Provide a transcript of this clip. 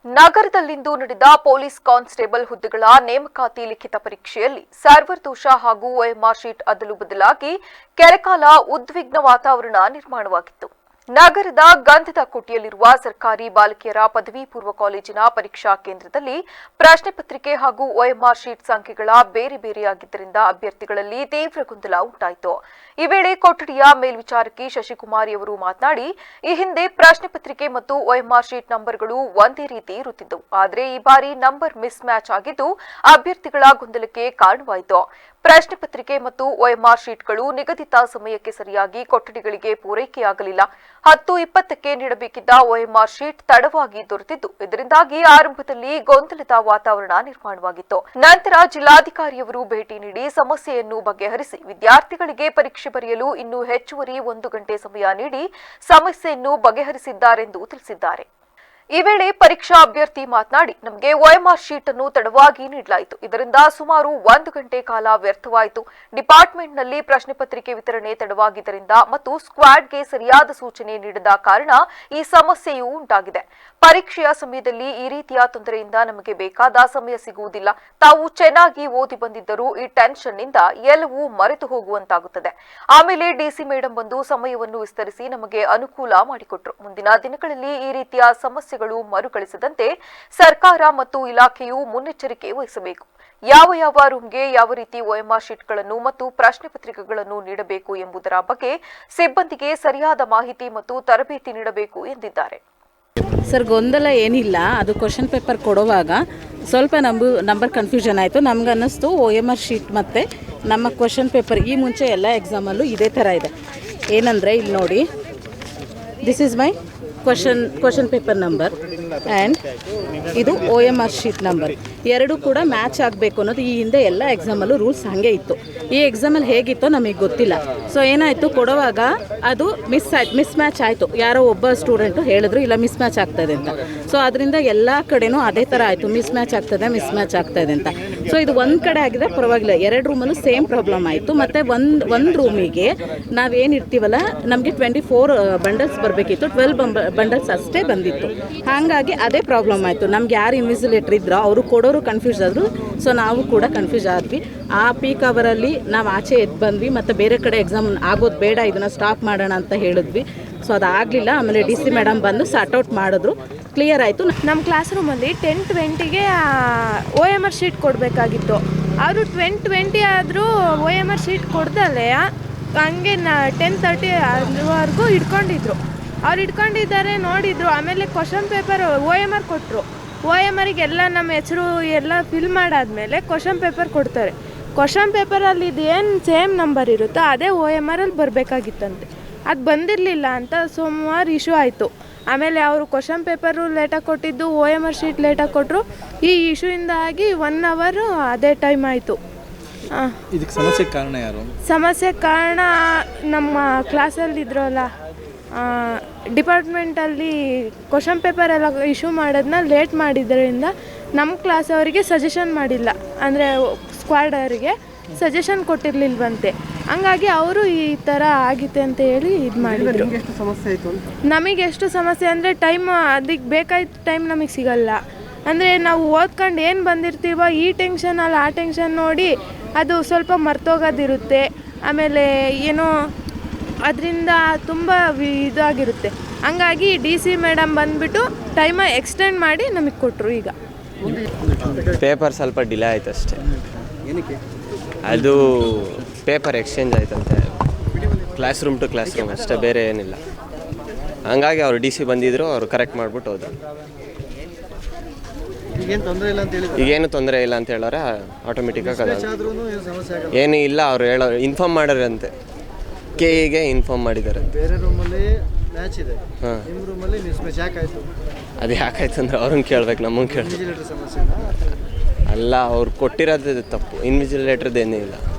ನಗರದಲ್ಲಿಂದು ನಡೆದ police constable ಹುದ್ದೆಗಳ ನೇಮಕಾತಿ ಲಿಖಿತ ಪರೀಕ್ಷೆಯಲ್ಲಿ ಸರ್ವರ್ ದೋಷ ಹಾಗೂ OMR ಶೀಟ್ ಅದಲು ಬದಲಾಗಿ ಕೆಲಕಾಲ ಉದ್ವಿಗ್ನ ವಾತಾವರಣ ನಿರ್ಮಾಣವಾಗಿತ್ತು. ನಗರದ ಗಂಧದ ಕೋಟೆಯಲ್ಲಿರುವ ಸರ್ಕಾರಿ ಬಾಲಕಿಯರ ಪದವಿ ಪೂರ್ವ ಕಾಲೇಜಿನ ಪರೀಕ್ಷಾ ಕೇಂದ್ರದಲ್ಲಿ ಪ್ರಶ್ನೆ ಪತ್ರಿಕೆ ಹಾಗೂ OMR ಶೀಟ್ ಸಂಖ್ಯೆಗಳ ಬೇರೆ ಬೇರೆಯಾಗಿದ್ದರಿಂದ ಅಭ್ಯರ್ಥಿಗಳಲ್ಲಿ ತೀವ್ರ ಗೊಂದಲ ಉಂಟಾಯಿತು. ಈ ವೇಳೆ ಕೊಠಡಿಯ ಮೇಲ್ವಿಚಾರಕಿ ಶಶಿಕುಮಾರಿ ಅವರು ಮಾತನಾಡಿ, ಈ ಹಿಂದೆ ಪ್ರಶ್ನೆ ಪತ್ರಿಕೆ ಮತ್ತು OMR ಶೀಟ್ ನಂಬರ್ಗಳು ಒಂದೇ ರೀತಿ ಇರುತ್ತಿದ್ದವು. ಆದರೆ ಈ ಬಾರಿ ನಂಬರ್ ಮಿಸ್ ಮ್ಯಾಚ್ ಆಗಿದ್ದು ಅಭ್ಯರ್ಥಿಗಳ ಗೊಂದಲಕ್ಕೆ ಕಾರಣವಾಯಿತು. ಪ್ರಶ್ನೆ ಪತ್ರಿಕೆ ಮತ್ತು OMR ಶೀಟ್ಗಳು ನಿಗದಿತ ಸಮಯಕ್ಕೆ ಸರಿಯಾಗಿ ಕೊಠಡಿಗಳಿಗೆ ಪೂರೈಕೆಯಾಗಲಿಲ್ಲ. 10:20ಕ್ಕೆ ನೀಡಬೇಕಿದ್ದ OMR ಶೀಟ್ ತಡವಾಗಿ ದೊರೆತಿದ್ದು, ಇದರಿಂದಾಗಿ ಆರಂಭದಲ್ಲಿ ಗೊಂದಲದ ವಾತಾವರಣ ನಿರ್ಮಾಣವಾಗಿತ್ತು. ನಂತರ ಜಿಲ್ಲಾಧಿಕಾರಿಯವರು ಭೇಟಿ ನೀಡಿ ಸಮಸ್ಯೆಯನ್ನು ಬಗೆಹರಿಸಿ ವಿದ್ಯಾರ್ಥಿಗಳಿಗೆ ಪರೀಕ್ಷೆ ಬರೆಯಲು ಇನ್ನೂ ಹೆಚ್ಚುವರಿ 1 ಗಂಟೆ ಸಮಯ ನೀಡಿ ಸಮಸ್ಯೆಯನ್ನು ಬಗೆಹರಿಸಿದ್ದಾರೆಂದು ತಿಳಿಸಿದ್ದಾರೆ. ಈ ವೇಳೆ ಪರೀಕ್ಷಾ ಅಭ್ಯರ್ಥಿ ಮಾತನಾಡಿ, ನಮಗೆ OMR ಶೀಟ್ ಅನ್ನು ತಡವಾಗಿ ನೀಡಲಾಯಿತು. ಇದರಿಂದ ಸುಮಾರು 1 ಗಂಟೆ ಕಾಲ ವ್ಯರ್ಥವಾಯಿತು. ಡಿಪಾರ್ಟ್ಮೆಂಟ್ನಲ್ಲಿ ಪ್ರಶ್ನೆ ಪತ್ರಿಕೆ ವಿತರಣೆ ತಡವಾಗಿದ್ದರಿಂದ ಮತ್ತು ಸ್ಕ್ವಾಡ್ಗೆ ಸರಿಯಾದ ಸೂಚನೆ ನೀಡದ ಕಾರಣ ಈ ಸಮಸ್ಯೆಯೂ ಉಂಟಾಗಿದೆ. ಪರೀಕ್ಷೆಯ ಸಮಯದಲ್ಲಿ ಈ ರೀತಿಯ ತೊಂದರೆಯಿಂದ ನಮಗೆ ಬೇಕಾದ ಸಮಯ ಸಿಗುವುದಿಲ್ಲ. ತಾವು ಚೆನ್ನಾಗಿ ಓದಿ ಬಂದಿದ್ದರೂ ಈ ಟೆನ್ಷನ್ನಿಂದ ಎಲ್ಲವೂ ಮರೆತು ಹೋಗುವಂತಾಗುತ್ತದೆ. ಆಮೇಲೆ ಡಿಸಿ ಮೇಡಂ ಬಂದು ಸಮಯವನ್ನು ವಿಸ್ತರಿಸಿ ನಮಗೆ ಅನುಕೂಲ ಮಾಡಿಕೊಟ್ರು. ಮುಂದಿನ ದಿನಗಳಲ್ಲಿ ಈ ರೀತಿಯ ಸಮಸ್ಯೆಗಳು ಮರುಕಳಿಸದಂತೆ ಸರ್ಕಾರ ಮತ್ತು ಇಲಾಖೆಯು ಮುನ್ನೆಚ್ಚರಿಕೆ ವಹಿಸಬೇಕು. ಯಾವ ರೂಮ್ಗೆ ಯಾವ ರೀತಿ OMR ಶೀಟ್ಗಳನ್ನು ಮತ್ತು ಪ್ರಶ್ನೆ ಪತ್ರಿಕೆಗಳನ್ನು ನೀಡಬೇಕು ಎಂಬುದರ ಬಗ್ಗೆ ಸಿಬ್ಬಂದಿಗೆ ಸರಿಯಾದ ಮಾಹಿತಿ ಮತ್ತು ತರಬೇತಿ ನೀಡಬೇಕು ಎಂದಿದ್ದಾರೆ. ಸರ್, ಗೊಂದಲ ಏನಿಲ್ಲ. ಅದು ಕ್ವಶನ್ ಪೇಪರ್ ಕೊಡುವಾಗ ಸ್ವಲ್ಪ ನಂಬರ್ ಕನ್ಫ್ಯೂಷನ್ ಆಯಿತು. ನಮ್ಗೆ ಅನ್ನಿಸ್ತು OMR ಶೀಟ್ ಮತ್ತು ನಮ್ಮ ಕ್ವಶನ್ ಪೇಪರ್ ಈ ಮುಂಚೆ ಎಲ್ಲ ಎಕ್ಸಾಮಲ್ಲೂ ಇದೇ ಥರ ಇದೆ. ಏನಂದರೆ ಇಲ್ಲಿ ನೋಡಿ, this is my question paper number and ಇದು OMR ಶೀಟ್ ನಂಬರ್. ಎರಡೂ ಕೂಡ ಮ್ಯಾಚ್ ಆಗಬೇಕು ಅನ್ನೋದು ಈ ಹಿಂದೆ ಎಲ್ಲ ಎಕ್ಸಾಮಲ್ಲೂ ರೂಲ್ಸ್ ಹಾಗೆ ಇತ್ತು. ಈ ಎಕ್ಸಾಮಲ್ಲಿ ಹೇಗಿತ್ತೋ ನಮಗೆ ಗೊತ್ತಿಲ್ಲ. ಸೊ ಏನಾಯಿತು, ಕೊಡುವಾಗ ಅದು ಮಿಸ್ ಮ್ಯಾಚ್ ಆಯಿತು. ಯಾರೋ ಒಬ್ಬ ಸ್ಟೂಡೆಂಟು ಹೇಳಿದ್ರು ಇಲ್ಲ ಮಿಸ್ ಮ್ಯಾಚ್ ಆಗ್ತಾಯಿದೆ ಅಂತ. ಸೊ ಅದರಿಂದ ಎಲ್ಲ ಕಡೆನೂ ಅದೇ ಥರ ಆಯಿತು, ಮಿಸ್ ಮ್ಯಾಚ್ ಆಗ್ತಾಯಿದೆ ಅಂತ. ಸೊ ಇದು ಒಂದು ಕಡೆ ಆಗಿದ್ರೆ ಪರವಾಗಿಲ್ಲ, 2 ರೂಮಲ್ಲೂ ಸೇಮ್ ಪ್ರಾಬ್ಲಮ್ ಆಯಿತು. ಮತ್ತು ಒಂದು ರೂಮಿಗೆ ನಾವೇನಿರ್ತೀವಲ್ಲ, ನಮಗೆ 24 ಬಂಡಲ್ಸ್ ಬರಬೇಕಿತ್ತು, 12 ಬಂಡಲ್ಸ್ ಅಷ್ಟೇ ಬಂದಿತ್ತು. ಹಾಗಾಗಿ ಅದೇ ಪ್ರಾಬ್ಲಮ್ ಆಯಿತು. ನಮ್ಗೆ ಯಾರು ಇನ್ವಿಜಿಲೇಟರ್ ಇದ್ರೋ ಅವರು ಕೊಡೋರು ಕನ್ಫ್ಯೂಸ್ ಆದರು. ಸೊ ನಾವು ಕೂಡ ಕನ್ಫ್ಯೂಸ್ ಆದ್ವಿ. ಆ ಪೀಕ್ ಅವರಲ್ಲಿ ನಾವು ಆಚೆ ಎದ್ದು ಬಂದ್ವಿ. ಮತ್ತು ಬೇರೆ ಕಡೆ ಎಕ್ಸಾಮ್ ಆಗೋದು ಬೇಡ, ಇದನ್ನು ಸ್ಟಾಪ್ ಮಾಡೋಣ ಅಂತ ಹೇಳಿದ್ವಿ. ಸೊ ಅದಾಗಲಿಲ್ಲ. ಆಮೇಲೆ DC ಮೇಡಮ್ ಬಂದು ಸಾರ್ಟ್ಔಟ್ ಮಾಡಿದ್ರು, ಕ್ಲಿಯರ್ ಆಯಿತು. ನಮ್ಮ ಕ್ಲಾಸ್ ರೂಮಲ್ಲಿ 10:20ಗೆ OMR ಶೀಟ್ ಕೊಡಬೇಕಾಗಿತ್ತು. ಅವರು 10:20 ಆದರೂ OMR ಶೀಟ್ ಕೊಡ್ದಲ್ಲೇ ಹಂಗೆ 10:30 ಅದುವರೆಗೂ ಇಟ್ಕೊಂಡಿದ್ರು. ಅವ್ರು ಇಟ್ಕೊಂಡಿದ್ದಾರೆ, ನೋಡಿದ್ರು. ಆಮೇಲೆ ಕ್ವಶನ್ ಪೇಪರ್ OMR ಕೊಟ್ಟರು. OMRಗೆ ಎಲ್ಲ ನಮ್ಮ ಹೆಸರು ಎಲ್ಲ ಫಿಲ್ ಮಾಡಾದ್ಮೇಲೆ ಕ್ವಶನ್ ಪೇಪರ್ ಕೊಡ್ತಾರೆ. ಕ್ವಶನ್ ಪೇಪರಲ್ಲಿ ಇದೇನು ಸೇಮ್ ನಂಬರ್ ಇರುತ್ತೋ ಅದೇ OMRಲ್ಲಿ ಬರಬೇಕಾಗಿತ್ತಂತೆ. ಅದು ಬಂದಿರಲಿಲ್ಲ ಅಂತ ಸುಮಾರು ಇಶ್ಯೂ ಆಯಿತು. ಆಮೇಲೆ ಅವರು ಕ್ವಶನ್ ಪೇಪರು ಲೇಟಾಗಿ ಕೊಟ್ಟಿದ್ದು, OMR ಶೀಟ್ ಲೇಟಾಗಿ ಕೊಟ್ಟರು. ಈ ಇಶ್ಯೂಯಿಂದಾಗಿ 1 ಅವರ್ ಅದೇ ಟೈಮ್ ಆಯಿತು. ಇದಕ್ಕೆ ಸಮಸ್ಯೆ ಕಾರಣ ಯಾರು? ಸಮಸ್ಯೆ ಕಾರಣ ನಮ್ಮ ಕ್ಲಾಸಲ್ಲಿ ಇದ್ರಲ್ಲ, ಡಿಪಾರ್ಟ್ಮೆಂಟಲ್ಲಿ ಕ್ವಶನ್ ಪೇಪರ್ ಎಲ್ಲ ಇಶ್ಯೂ ಮಾಡೋದನ್ನ ಲೇಟ್ ಮಾಡಿದ್ದರಿಂದ ನಮ್ಮ ಕ್ಲಾಸ್ ಅವರಿಗೆ ಸಜೆಷನ್ ಮಾಡಿಲ್ಲ. ಅಂದರೆ ಸ್ಕ್ವಾಡ್ ಅವರಿಗೆ ಸಜೆಷನ್ ಕೊಟ್ಟಿರಲಿಲ್ವಂತೆ. ಹಂಗಾಗಿ ಅವರು ಈ ಥರ ಆಗಿತ್ತೆ ಅಂತ ಹೇಳಿ ಇದು ಮಾಡಿದ್ರು. ನಮಗೆ ಎಷ್ಟು ಸಮಸ್ಯೆ ಅಂದರೆ ಟೈಮ್, ಅದಕ್ಕೆ ಬೇಕಾದ ಟೈಮ್ ನಮಗೆ ಸಿಗಲ್ಲ. ಅಂದರೆ ನಾವು ಓದ್ಕೊಂಡು ಏನು ಬಂದಿರ್ತೀವೋ ಈ ಟೆನ್ಷನಲ್ಲಿ ಆ ಟೆನ್ಷನ್ ನೋಡಿ ಅದು ಸ್ವಲ್ಪ ಮರ್ತೋಗೋದಿರುತ್ತೆ. ಆಮೇಲೆ ಏನೋ ಅದರಿಂದ ತುಂಬ ಇದಾಗಿರುತ್ತೆ. ಹಂಗಾಗಿ DC ಮೇಡಮ್ ಬಂದುಬಿಟ್ಟು ಟೈಮ ಎಕ್ಸ್ಟೆಂಡ್ ಮಾಡಿ ನಮಗೆ ಕೊಟ್ಟರು. ಈಗ ಪೇಪರ್ ಸ್ವಲ್ಪ ಡಿಲೇ ಆಯ್ತು ಅಷ್ಟೇ. ಅದು ಪೇಪರ್ ಎಕ್ಸ್ಚೇಂಜ್ ಆಯ್ತಂತೆ, class room to class room ಅಷ್ಟೇ, ಬೇರೆ ಏನಿಲ್ಲ. ಹಂಗಾಗಿ ಅವರು DC ಬಂದಿದ್ರು, ಅವರು ಕರೆಕ್ಟ್ ಮಾಡಿಬಿಟ್ಟು ಹೋದ್ರು. ಈಗೇನು ತೊಂದರೆ ಇಲ್ಲ ಅಂತ ಹೇಳೋರೆ, ಆಟೋಮೆಟಿಕ್ಕಾಗಿ ಏನೂ ಇಲ್ಲ. ಅವ್ರು ಇನ್ಫಾರ್ಮ್ ಮಾಡೋರಂತೆ, KEಗೆ ಇನ್ಫಾರ್ಮ್ ಮಾಡಿದ್ದಾರೆ. ಬೇರೆ ರೂಮಲ್ಲಿ ಮ್ಯಾಚ್ ಇದೆ, ನಿಮ್ಮ ರೂಮಲ್ಲಿ ಮಿಸ್ ಮ್ಯಾಚ್ ಯಾಕಾಯಿತು? ಅದು ಯಾಕಾಯ್ತು ಅಂದರೆ ಅವ್ರನ್ನ ಕೇಳ್ಬೇಕು, ನಮಗೆ ಕೇಳಬೇಕು. ಸಮಸ್ಯೆ ಅಲ್ಲ, ಅವ್ರು ಕೊಟ್ಟಿರೋದು ತಪ್ಪು, ಇನ್ವಿಜಿಲೇಟರ್ದು ಏನೂ ಇಲ್ಲ.